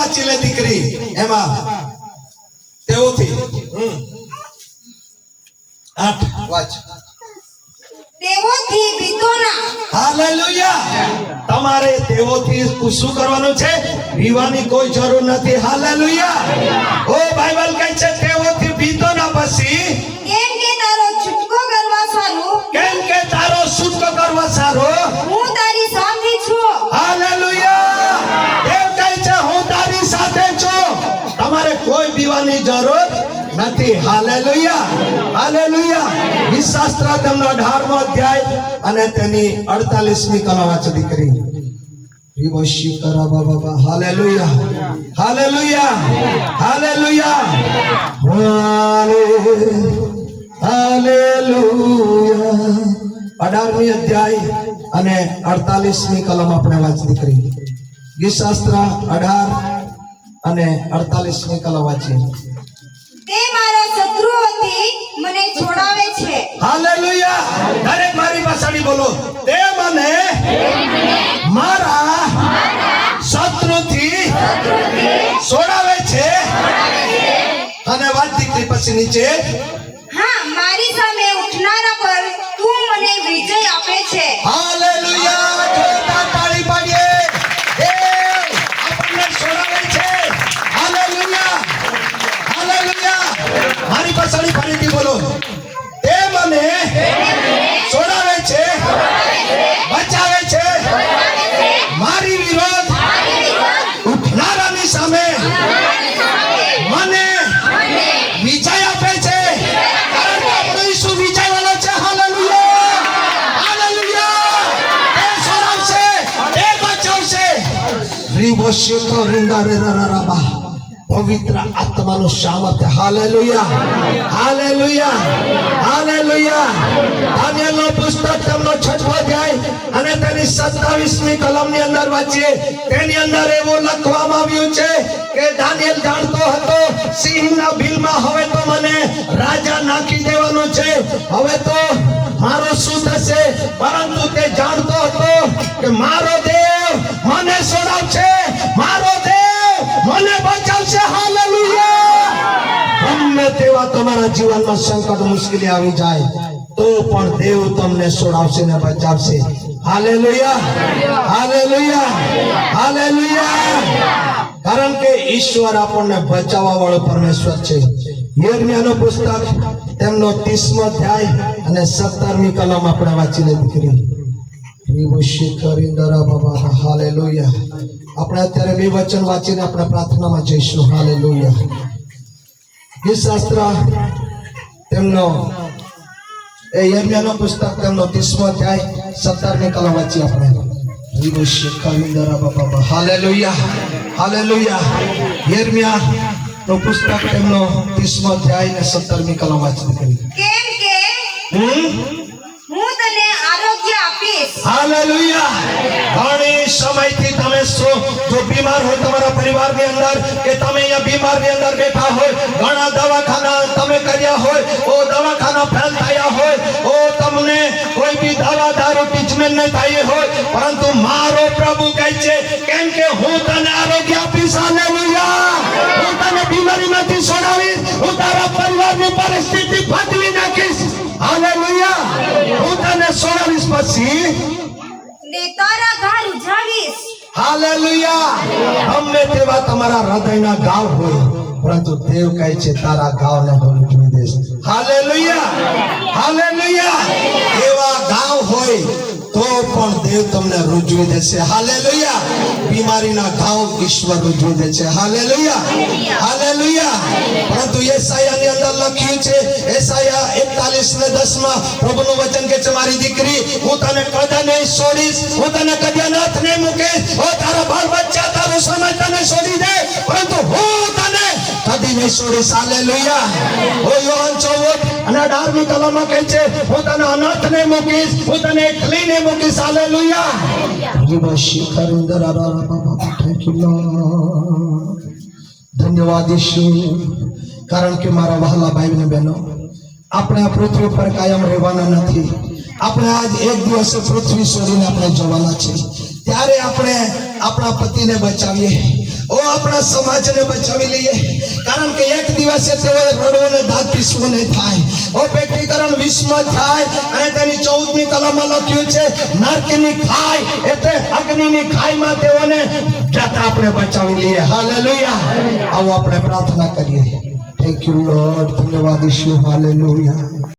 વાંચી લે દીકરી એમાં તેઓથી 8 વાંચ તેઓથી બીતોના હાલેલુયા તમારે તેઓથી શું કરવાનું છે પીવાની કોઈ જરૂર નથી હાલેલુયા ઓ બાઇબલ કહે છે તેઓથી બીતોના પછી કેમ કે તારો છૂટકો કરવા સારું કેમ કે તારો છૂટકો કરવા સારો હું તારી સાથે છું હાલેલુયા દેવ કહે છે હું તારી સાથે છું તમારે કોઈ પીવાની જરૂર નથી હાલેલુયા હાલેલુયા વિશાસ્ત્ર તેમનો 18મો અધ્યાય અને તેની 48મી કલમ વાંચો દીકરી વિવશી કરા બાબા હાલેલુયા હાલેલુયા હાલેલુયા હાલેલુયા 18મી અધ્યાય અને 48મી કલમ આપણે વાંચ દીકરી વિશાસ્ત્ર 18 અને 48મી કલમ વાંચીએ તે મારા શત્રુઓથી મને છોડાવે છે હાલેલુયા દરેક મારી પાછળ બોલો તે મને મારા શત્રુથી છોડાવે છે અને વાત દીકરી પછી નીચે હા મારી સામે ઉઠનારા પર તું મને વિજય આપે છે હાલેલુયા જોરદાર તાળી પાડીએ દેવ આપણને છોડાવે છે હાલેલુયા હાલેલુયા મારી પાછળ ફરીથી બોલો તે મને છોડાવે છે બચાવે છે મારી વિરોધ ઉઠનારાની સામે મને વિજય આપે છે કારણ કે આપણો ઈસુ વિજય વાળો છે હાલેલુયા હાલેલુયા તે છોડાવશે તે બચાવશે રીવોશી તો રીંગારે રરાબા પવિત્ર આત્માનું સામર્થ્ય હાલેલુયા હાલેલુયા હાલેલુયા દાનિયેલનો પુસ્તક તેમનો 6મો અધ્યાય અને તેની 27મી કલમની અંદર વાંચીએ તેની અંદર એવું લખવામાં આવ્યું છે કે દાનિયેલ જાણતો હતો સિંહના બિલમાં હવે તો મને રાજા નાખી દેવાનો છે હવે તો મારો શું થશે પરંતુ તે જાણતો હતો કે મારો દેવ મને છોડાવશે મારો દેવ મને બચાવશે હાલેલુયા ગમે તેવા તમારા જીવનમાં સંકટ મુશ્કેલી આવી જાય તો પણ દેવ તમને છોડાવશે ને બચાવશે હાલેલુયા હાલેલુયા હાલેલુયા કારણ કે ઈશ્વર આપણને બચાવવા વાળો પરમેશ્વર છે યર્મિયાનો પુસ્તક તેમનો 30મો અધ્યાય અને 17મી કલમ આપણે વાંચી લે દીકરી હાલેલુયા આપણે અત્યારે બે વચન વાંચીને આપણે પ્રાર્થનામાં જઈશું હાલેલુયા શાસ્ત્ર તેમનો એ યર્મિયાનો પુસ્તક તેમનો 30મો અધ્યાય 17મી કલમ વાંચી આપણે હાલેલુયા હાલેલુયા યર્મિયા નો પુસ્તક તેમનો 30મો અધ્યાય અને 17મી કલમ વાંચી કરી કેમ કે હું તને આરોગ્ય આપીશ હાલેલુયા ઘણી સમયથી તમે જો બીમાર હોય તમારા પરિવારની અંદર કે તમે અહીંયા બીમારની અંદર બેઠા હોય ઘણા દવાખાના તમે કર્યા હોય ઓ દવાખાના ફેલ થયા હોય ઓ તમને કોઈ બી દવા દારૂ ટ્રીટમેન્ટ ન થઈ હોય પરંતુ મારો પ્રભુ કહે છે કેમ કે હું તને આરોગ્ય આપીશ હાલેલુયા હું તને બીમારીમાંથી છોડાવીશ હું તારા પરિવારની પરિસ્થિતિ બદલી નાખીશ હાલેલુયા હું તને છોડાવીશ પછી ને તારા ઘર ઉજાવીશ હાલેલુયા ગમે તેવા તમારા હૃદયના ઘાવ હોય પરંતુ દેવ કહે છે તારા ઘાવને હું ઉજવી દઈશ હાલેલુયા હાલેલુયા એવા ઘાવ હોય તો પણ દેવ તમને રૂજવી દેશે હાલેલુયા બીમારીના ઘાવ ઈશ્વર રૂજવી દે છે હાલેલુયા હાલેલુયા પરંતુ યશાયાની અંદર લખ્યું છે યશાયા 41:10 માં પ્રભુનું વચન કહે છે મારી દીકરી હું તને કદી નહીં છોડીશ હું તને કદી અનાથ નહીં મૂકીશ ઓ તારા બાળ બચ્ચા તારો સમય તને છોડી દે પરંતુ હું તને કદી નહીં છોડીશ હાલેલુયા ઓ યોહાન 14 અને 18મી કલમમાં કહે છે હું તને અનાથ નહીં મૂકીશ હું તને એકલી નહીં મૂકીશ હાલેલુયા ધન્યવાદ ઈશુ કારણ કે મારા વહાલા ભાઈ અને બહેનો આપણે આ પૃથ્વી પર કાયમ રહેવાના નથી આપણે આજ એક દિવસે પૃથ્વી છોડીને આપણે જવાના છે ત્યારે આપણે આપણા પતિને બચાવીએ ઓ આપણા સમાજને બચાવી લઈએ, કારણ કે એક દિવસે તેઓએ રડવું ને દાંત પીસવું નહીં થાય. ઓ પેટીકરણ 20 થાય અને તેની 14મી કલમમાં લખ્યું છે નરકની ખાઈ એટલે અગ્નિની ખાઈમાં તેઓને જતા આપણે બચાવી લઈએ. હાલેલુયા. આવો આપણે પ્રાર્થના કરીએ. Thank you lord. ધન્યવાદ ઈશ્વર. હાલેલુયા.